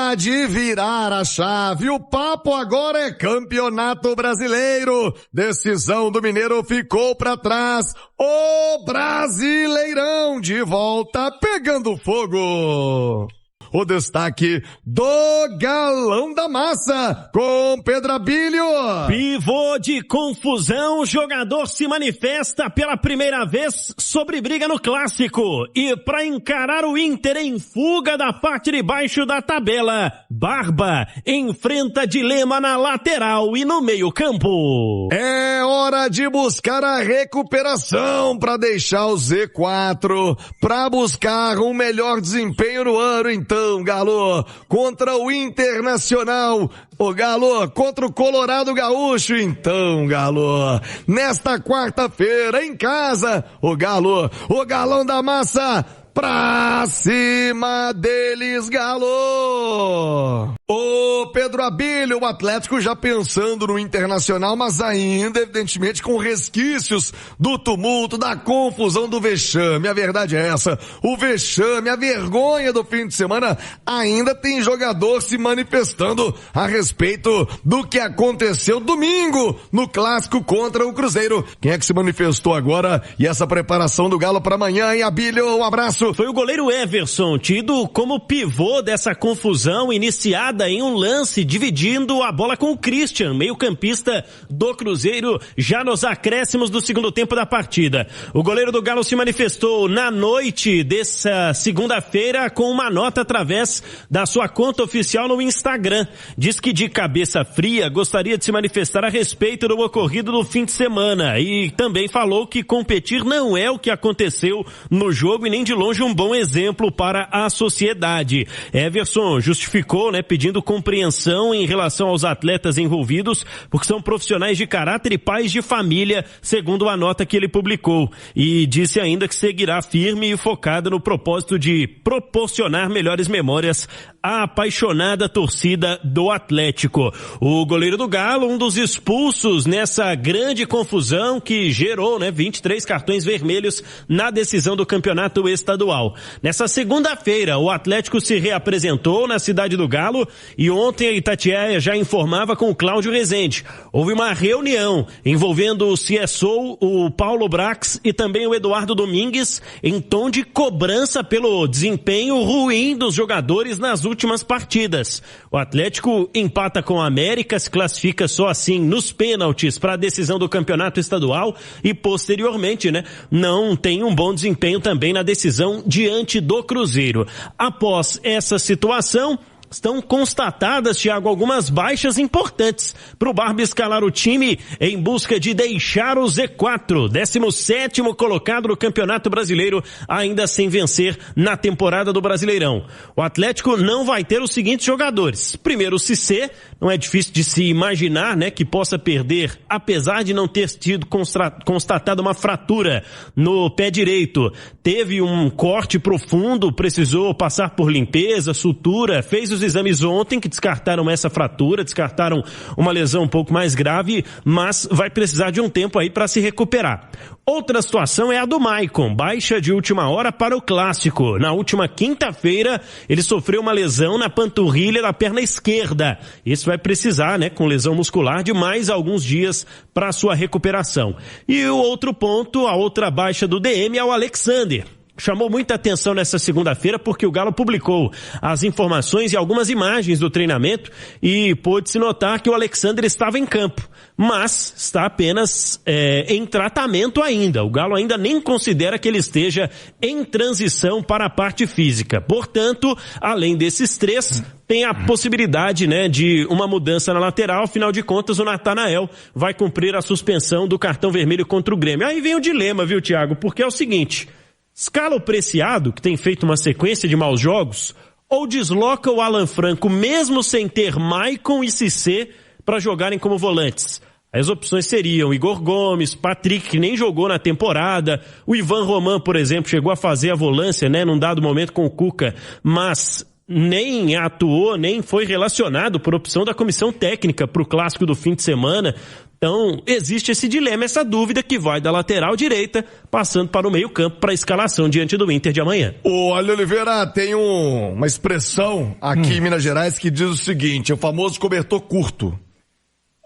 hora de virar a chave. O papo agora é Campeonato Brasileiro. Decisão do Mineiro ficou pra trás. O Brasileirão de volta pegando fogo. O destaque do Galão da Massa, com Pedro Abílio. Pivô de confusão, jogador se manifesta pela primeira vez sobre briga no Clássico. E para encarar o Inter em fuga da parte de baixo da tabela, Barba enfrenta dilema na lateral e no meio-campo. É hora de buscar a recuperação para deixar o Z4, para buscar um melhor desempenho no ano, então. Galo, contra o Internacional, o Galo contra o Colorado Gaúcho, então Galo, nesta quarta-feira em casa, o Galão da Massa, pra cima deles, Galo! Ô Pedro Abílio, o Atlético já pensando no Internacional, mas ainda, evidentemente, com resquícios do tumulto, da confusão, do vexame. A verdade é essa, o vexame, a vergonha do fim de semana, ainda tem jogador se manifestando a respeito do que aconteceu domingo no Clássico contra o Cruzeiro. Quem é que se manifestou agora e essa preparação do Galo para amanhã, hein, Abílio? Um abraço. Foi o goleiro Everson, tido como pivô dessa confusão iniciada em um lance dividindo a bola com o Christian, meio-campista do Cruzeiro, já nos acréscimos do segundo tempo da partida. O goleiro do Galo se manifestou na noite dessa segunda-feira com uma nota através da sua conta oficial no Instagram. Diz que de cabeça fria gostaria de se manifestar a respeito do ocorrido no fim de semana e também falou que competir não é o que aconteceu no jogo e nem de longe um bom exemplo para a sociedade. Everson justificou, pedindo compreensão em relação aos atletas envolvidos, porque são profissionais de caráter e pais de família, segundo a nota que ele publicou. E disse ainda que seguirá firme e focado no propósito de proporcionar melhores memórias à apaixonada torcida do Atlético. O goleiro do Galo, um dos expulsos nessa grande confusão que gerou, 23 cartões vermelhos na decisão do campeonato estadual. Nessa segunda-feira, o Atlético se reapresentou na cidade do Galo e ontem a Itatiaia já informava com o Cláudio Rezende. Houve uma reunião envolvendo o CSO, o Paulo Brax e também o Eduardo Domingues em tom de cobrança pelo desempenho ruim dos jogadores nas últimas partidas. O Atlético empata com a América, se classifica só assim nos pênaltis para a decisão do campeonato estadual e posteriormente, não tem um bom desempenho também na decisão diante do Cruzeiro. Após essa situação, estão constatadas, Thiago, algumas baixas importantes para o Barba escalar o time em busca de deixar o Z4, 17º colocado no Campeonato Brasileiro, ainda sem vencer na temporada do Brasileirão. O Atlético não vai ter os seguintes jogadores. Primeiro, o Cissé, não é difícil de se imaginar, que possa perder, apesar de não ter tido constatado uma fratura no pé direito. Teve um corte profundo, precisou passar por limpeza, sutura, fez os exames ontem que descartaram essa fratura, descartaram uma lesão um pouco mais grave, mas vai precisar de um tempo aí para se recuperar. Outra situação é a do Maicon, baixa de última hora para o Clássico. Na última quinta-feira, ele sofreu uma lesão na panturrilha da perna esquerda. Isso vai precisar, com lesão muscular, de mais alguns dias para sua recuperação. E o outro ponto, a outra baixa do DM é o Alexander. Chamou muita atenção nessa segunda-feira porque o Galo publicou as informações e algumas imagens do treinamento e pôde-se notar que o Alexander estava em campo, mas está apenas em tratamento ainda. O Galo ainda nem considera que ele esteja em transição para a parte física. Portanto, além desses três, tem a possibilidade, de uma mudança na lateral. Afinal de contas, o Natanael vai cumprir a suspensão do cartão vermelho contra o Grêmio. Aí vem o dilema, viu, Thiago? Porque é o seguinte: escala o Preciado, que tem feito uma sequência de maus jogos, ou desloca o Alan Franco, mesmo sem ter Maicon e Cissé, para jogarem como volantes? As opções seriam Igor Gomes, Patrick, que nem jogou na temporada, o Ivan Roman, por exemplo, chegou a fazer a volância, num dado momento com o Cuca, mas nem atuou, nem foi relacionado por opção da comissão técnica para o clássico do fim de semana. Então, existe esse dilema, essa dúvida que vai da lateral direita, passando para o meio-campo para a escalação diante do Inter de amanhã. Olha, Oliveira, tem uma expressão aqui em Minas Gerais que diz o seguinte, o famoso cobertor curto.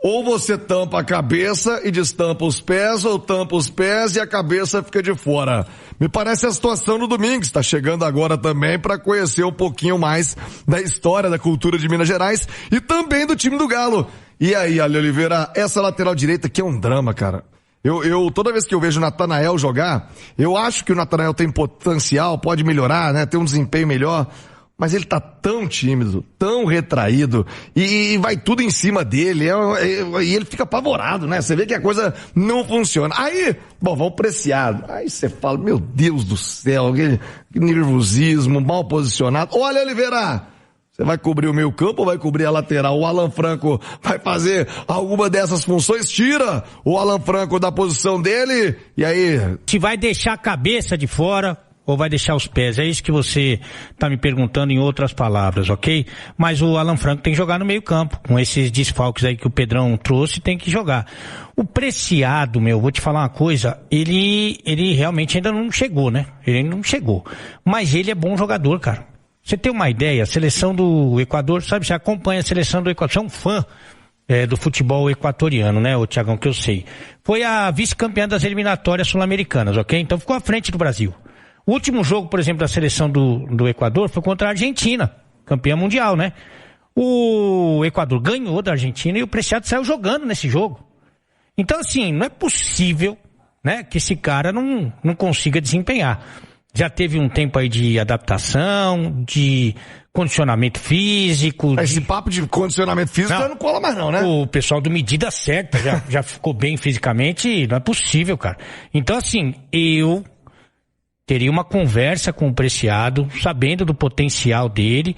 Ou você tampa a cabeça e destampa os pés, ou tampa os pés e a cabeça fica de fora. Me parece a situação do Domingues, está chegando agora também para conhecer um pouquinho mais da história, da cultura de Minas Gerais e também do time do Galo. E aí, Ale Oliveira, essa lateral direita aqui é um drama, cara. Eu toda vez que eu vejo o Natanael jogar, eu acho que o Natanael tem potencial, pode melhorar, né, ter um desempenho melhor. Mas ele tá tão tímido, tão retraído, e vai tudo em cima dele, e ele fica apavorado, né? Você vê que a coisa não funciona. Aí, bom, vamos Preciado. Aí você fala, meu Deus do céu, que nervosismo, mal posicionado. Olha, Oliveira, você vai cobrir o meio campo ou vai cobrir a lateral? O Alan Franco vai fazer alguma dessas funções? Tira o Alan Franco da posição dele, e aí... Se vai deixar a cabeça de fora... ou vai deixar os pés? É isso que você está me perguntando em outras palavras, ok? Mas o Alan Franco tem que jogar no meio campo, com esses desfalques aí que o Pedrão trouxe, tem que jogar. O Preciado, vou te falar uma coisa, ele realmente ainda não chegou, né? Ele ainda não chegou. Mas ele é bom jogador, cara. Você tem uma ideia, a seleção do Equador, sabe, você acompanha a seleção do Equador, você é um fã do futebol equatoriano, né, o Thiagão, que eu sei. Foi a vice-campeã das eliminatórias sul-americanas, ok? Então ficou à frente do Brasil. O último jogo, por exemplo, da seleção do Equador foi contra a Argentina, campeã mundial, né? O Equador ganhou da Argentina e o Preciado saiu jogando nesse jogo. Então, assim, não é possível, né, que esse cara não consiga desempenhar. Já teve um tempo aí de adaptação, de condicionamento físico. Esse papo de condicionamento físico não cola mais não, né? O pessoal do Medida Certa já ficou bem fisicamente, não é possível, cara. Então, assim, eu teria uma conversa com o Preciado, sabendo do potencial dele,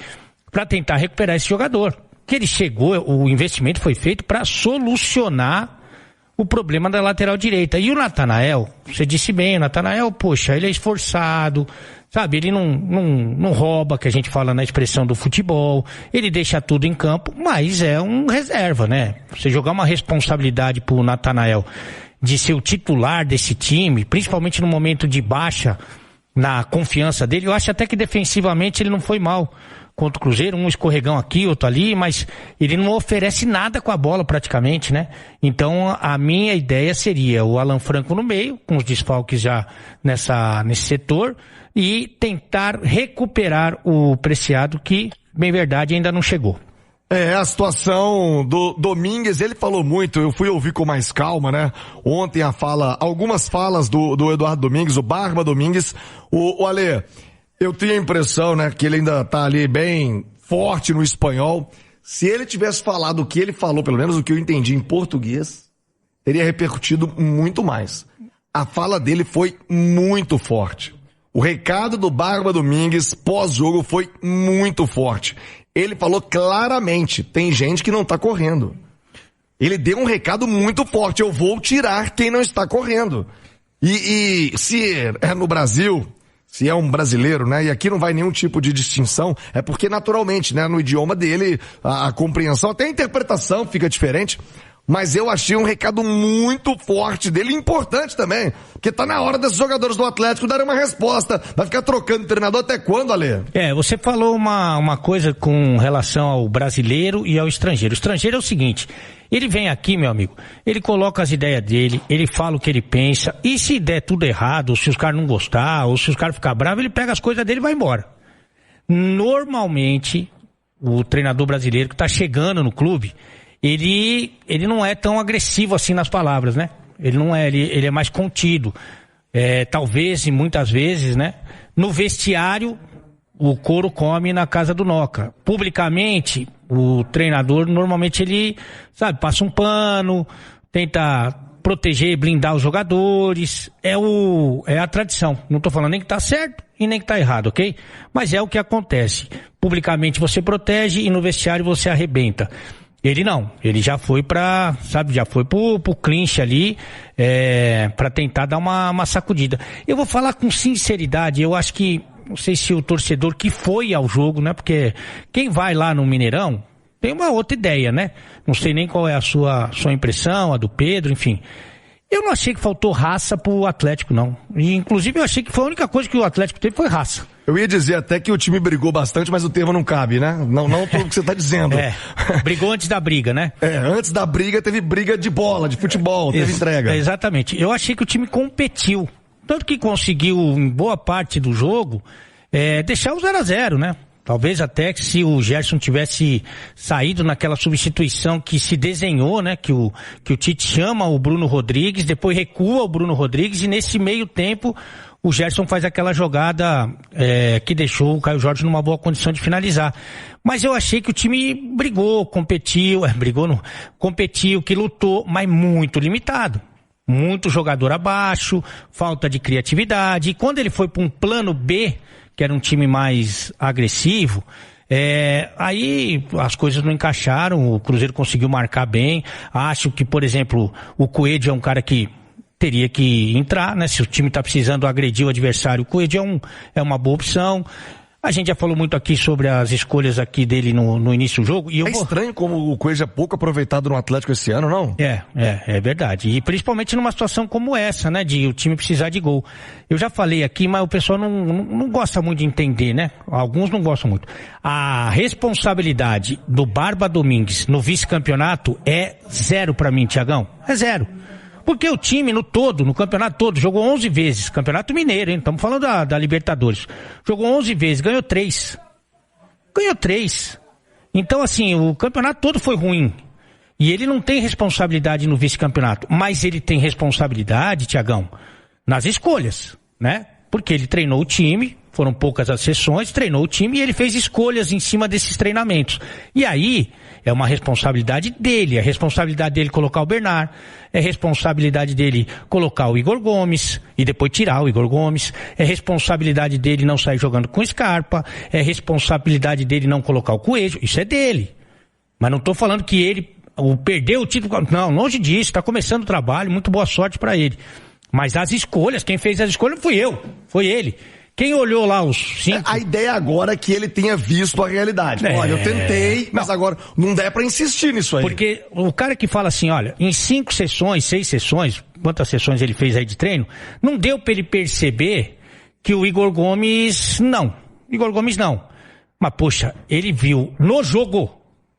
para tentar recuperar esse jogador. Que ele chegou, o investimento foi feito para solucionar o problema da lateral direita. E o Natanael, você disse bem, o Natanael, poxa, ele é esforçado, sabe, ele não rouba, que a gente fala na expressão do futebol, ele deixa tudo em campo, mas é um reserva, né? Você jogar uma responsabilidade pro Natanael de ser o titular desse time, principalmente no momento de baixa na confiança dele, eu acho até que defensivamente ele não foi mal contra o Cruzeiro, um escorregão aqui, outro ali, mas ele não oferece nada com a bola praticamente, né? Então a minha ideia seria o Alan Franco no meio, com os desfalques já nesse setor, e tentar recuperar o Preciado, que, bem verdade, ainda não chegou. A situação do Domingues, ele falou muito, eu fui ouvir com mais calma, né? Ontem algumas falas do Eduardo Domingues, o Barba Domingues, o Ale, eu tenho a impressão, né, que ele ainda tá ali bem forte no espanhol. Se ele tivesse falado o que ele falou, pelo menos o que eu entendi em português, teria repercutido muito mais. A fala dele foi muito forte. O recado do Barba Domingues pós-jogo foi muito forte. Ele falou claramente, tem gente que não tá correndo. Ele deu um recado muito forte, eu vou tirar quem não está correndo. E se é no Brasil, se é um brasileiro, né, e aqui não vai nenhum tipo de distinção, é porque naturalmente, né, no idioma dele, a compreensão, até a interpretação fica diferente. Mas eu achei um recado muito forte dele, importante também, porque tá na hora desses jogadores do Atlético darem uma resposta. Vai ficar trocando de treinador até quando, Ale? Você falou uma coisa com relação ao brasileiro e ao estrangeiro. O estrangeiro é o seguinte, ele vem aqui, meu amigo, ele coloca as ideias dele, ele fala o que ele pensa, e se der tudo errado, ou se os caras não gostar, ou se os caras ficar bravos, ele pega as coisas dele e vai embora. Normalmente, o treinador brasileiro que tá chegando no clube, ele não é tão agressivo assim nas palavras, né? Ele não é, ele é mais contido. Talvez e muitas vezes, né? No vestiário, o couro come na casa do Noca. Publicamente, o treinador normalmente ele, sabe, passa um pano, tenta proteger, blindar os jogadores. É a tradição. Não tô falando nem que tá certo e nem que tá errado, ok? Mas é o que acontece. Publicamente você protege e no vestiário você arrebenta. Ele não, ele já foi pro clinch ali, pra tentar dar uma sacudida. Eu vou falar com sinceridade, eu acho que não sei se o torcedor que foi ao jogo, né? Porque quem vai lá no Mineirão tem uma outra ideia, né? Não sei nem qual é a sua impressão, a do Pedro, enfim. Eu não achei que faltou raça pro Atlético, não. E, inclusive, eu achei que foi a única coisa que o Atlético teve foi raça. Eu ia dizer até que o time brigou bastante, mas o termo não cabe, né? Não tudo que você tá dizendo. Brigou antes da briga, né? Antes da briga teve briga de bola, de futebol, teve entrega. Exatamente. Eu achei que o time competiu. Tanto que conseguiu, em boa parte do jogo, deixar o 0-0, né? Talvez até que se o Gerson tivesse saído naquela substituição que se desenhou, né? Que o Tite chama o Bruno Rodrigues, depois recua o Bruno Rodrigues e nesse meio tempo o Gerson faz aquela jogada que deixou o Caio Jorge numa boa condição de finalizar. Mas eu achei que o time brigou, competiu, que lutou, mas muito limitado. Muito jogador abaixo, falta de criatividade. E quando ele foi para um plano B, que era um time mais agressivo, aí as coisas não encaixaram, o Cruzeiro conseguiu marcar bem. Acho que, por exemplo, o Coelho é um cara que teria que entrar, né? Se o time está precisando agredir o adversário, o Coelho é uma boa opção. A gente já falou muito aqui sobre as escolhas aqui dele no início do jogo. E estranho como o Coelho é pouco aproveitado no Atlético esse ano, não? É verdade. E principalmente numa situação como essa, né? De o time precisar de gol. Eu já falei aqui, mas o pessoal não gosta muito de entender, né? Alguns não gostam muito. A responsabilidade do Barba Domingues no vice-campeonato é 0 pra mim, Tiagão. É 0. Porque o time no campeonato todo, jogou 11 vezes. Campeonato Mineiro, hein? Estamos falando da Libertadores. Jogou 11 vezes, ganhou 3. Então, assim, o campeonato todo foi ruim. E ele não tem responsabilidade no vice-campeonato. Mas ele tem responsabilidade, Tiagão, nas escolhas, né? Porque ele treinou o time, foram poucas as sessões, treinou o time e ele fez escolhas em cima desses treinamentos. E aí, é uma responsabilidade dele, é responsabilidade dele colocar o Bernard, é responsabilidade dele colocar o Igor Gomes e depois tirar o Igor Gomes, é responsabilidade dele não sair jogando com Scarpa, é responsabilidade dele não colocar o Coelho, isso é dele. Mas não estou falando que ele perdeu o título, não, longe disso, está começando o trabalho, muito boa sorte para ele. Mas as escolhas, quem fez as escolhas foi ele. Quem olhou lá os 5... A ideia agora é que ele tenha visto a realidade. Olha, eu tentei, mas agora não dá pra insistir nisso aí. Porque o cara que fala assim, olha, em 5 sessões, 6 sessões, quantas sessões ele fez aí de treino, não deu pra ele perceber que o Igor Gomes não. Mas, poxa, ele viu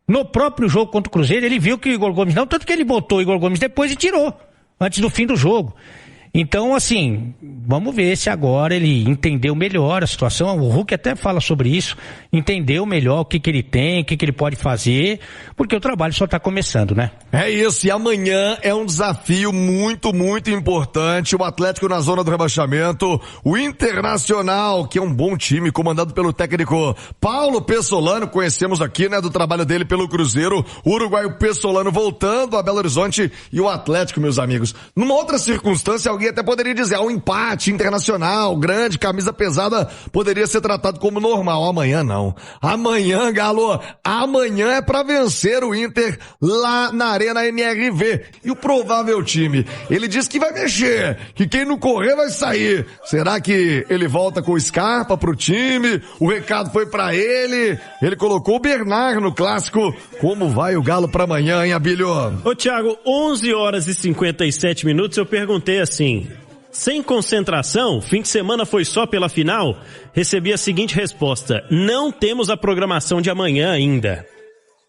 no próprio jogo contra o Cruzeiro, ele viu que o Igor Gomes não, tanto que ele botou o Igor Gomes depois e tirou, antes do fim do jogo. Então, assim, vamos ver se agora ele entendeu melhor a situação. O Hulk até fala sobre isso, entendeu melhor o que ele tem, o que ele pode fazer, porque o trabalho só está começando, né? É isso, e amanhã é um desafio muito, muito importante. O Atlético na zona do rebaixamento, o Internacional, que é um bom time, comandado pelo técnico Paulo Pessolano, conhecemos aqui, né, do trabalho dele pelo Cruzeiro, o uruguaio Pessolano voltando a Belo Horizonte e o Atlético, meus amigos. Numa outra circunstância, alguém até poderia dizer, um empate internacional, grande, camisa pesada, poderia ser tratado como normal. Amanhã não. Amanhã, Galo, amanhã é pra vencer o Inter lá na Arena MRV. E o provável time? Ele diz que vai mexer, que quem não correr vai sair. Será que ele volta com o Scarpa pro time? O recado foi pra ele. Ele colocou o Bernard no clássico. Como vai o Galo pra amanhã, hein, Abílio? Ô, Thiago, 11 horas e 57 minutos, eu perguntei assim, sem concentração, fim de semana foi só pela final? Recebi a seguinte resposta, não temos a programação de amanhã ainda.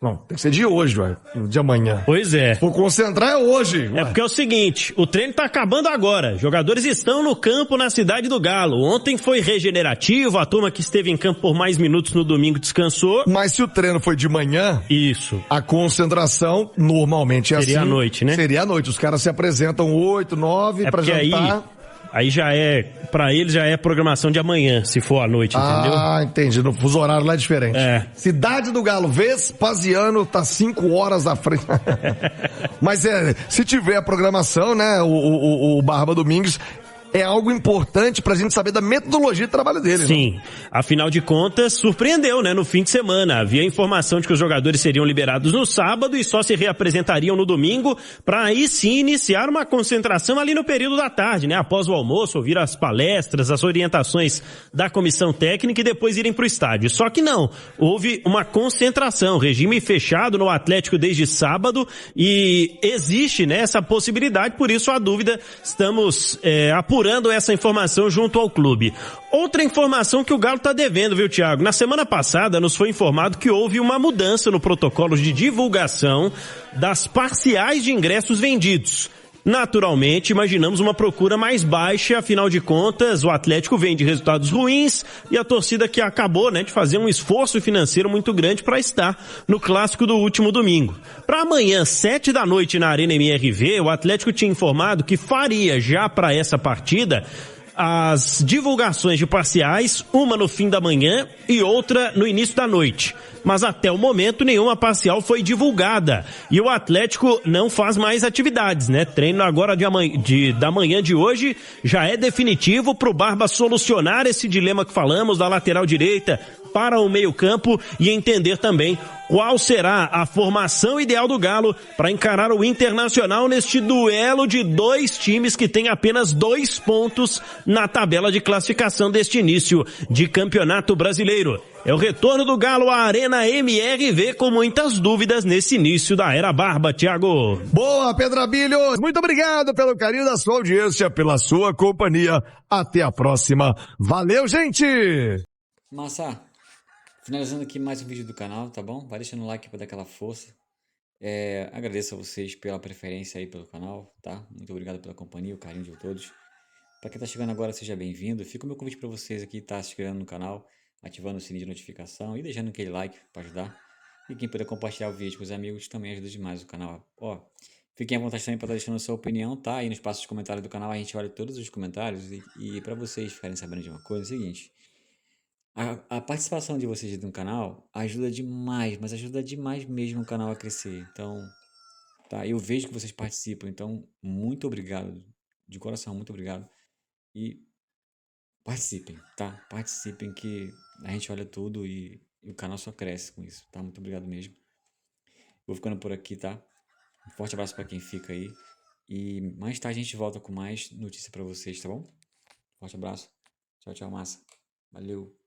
Não, tem que ser de hoje, ué, de amanhã. Pois é. Se for concentrar é hoje. É porque é o seguinte, o treino tá acabando agora, jogadores estão no campo na Cidade do Galo. Ontem foi regenerativo, a turma que esteve em campo por mais minutos no domingo descansou. Mas se o treino foi de manhã, isso, a concentração normalmente é seria assim. À noite, né? Seria à noite, os caras se apresentam 8, 9 pra jantar. Aí já pra eles já é programação de amanhã, se for à noite, entendeu? Ah, entendi. No fuso horário lá é diferente. É. Cidade do Galo, Vespasiano tá 5 horas à frente. Mas se tiver a programação, né, o Barba Domingues, é algo importante pra gente saber da metodologia de trabalho dele. Sim, né? Afinal de contas, surpreendeu, né? No fim de semana, havia informação de que os jogadores seriam liberados no sábado e só se reapresentariam no domingo, para aí sim iniciar uma concentração ali no período da tarde, né? Após o almoço, ouvir as palestras, as orientações da comissão técnica e depois irem para o estádio. Só que não, houve uma concentração, regime fechado no Atlético desde sábado e existe, né, essa possibilidade, por isso a dúvida, estamos apurando essa informação junto ao clube. Outra informação que o Galo está devendo, viu, Thiago? Na semana passada nos foi informado que houve uma mudança no protocolo de divulgação das parciais de ingressos vendidos. Naturalmente, imaginamos uma procura mais baixa, afinal de contas, o Atlético vem de resultados ruins e a torcida que acabou, né, de fazer um esforço financeiro muito grande para estar no clássico do último domingo. Para amanhã, 7 da noite na Arena MRV, o Atlético tinha informado que faria já para essa partida as divulgações de parciais, uma no fim da manhã e outra no início da noite. Mas até o momento nenhuma parcial foi divulgada. E o Atlético não faz mais atividades, né? Treino agora da manhã de hoje já é definitivo para o Barba solucionar esse dilema que falamos da lateral direita para o meio-campo e entender também qual será a formação ideal do Galo para encarar o Internacional neste duelo de dois times que têm apenas 2 pontos na tabela de classificação deste início de Campeonato Brasileiro. É o retorno do Galo à Arena MRV com muitas dúvidas nesse início da Era Barba, Thiago. Boa, Pedrabilho! Muito obrigado pelo carinho da sua audiência, pela sua companhia. Até a próxima. Valeu, gente! Massa, finalizando aqui mais um vídeo do canal, tá bom? Vai deixando o like para dar aquela força. Agradeço a vocês pela preferência aí pelo canal, tá? Muito obrigado pela companhia, o carinho de todos. Para quem tá chegando agora, seja bem-vindo. Fica o meu convite para vocês aqui, tá se inscrevendo no canal, ativando o sininho de notificação e deixando aquele like para ajudar. E quem puder compartilhar o vídeo com os amigos também ajuda demais o canal. Ó, fiquem à vontade também para estar deixando a sua opinião, tá? Aí no espaço de comentários do canal a gente olha todos os comentários e para vocês ficarem sabendo de uma coisa, é o seguinte. A participação de vocês no canal ajuda demais, mas ajuda demais mesmo o canal a crescer. Então, tá, eu vejo que vocês participam, então muito obrigado, de coração, muito obrigado. E participem, tá? Participem que a gente olha tudo e o canal só cresce com isso, tá? Muito obrigado mesmo. Vou ficando por aqui, tá? Um forte abraço para quem fica aí. E mais tarde a gente volta com mais notícia para vocês, tá bom? Forte abraço. Tchau, tchau, massa. Valeu.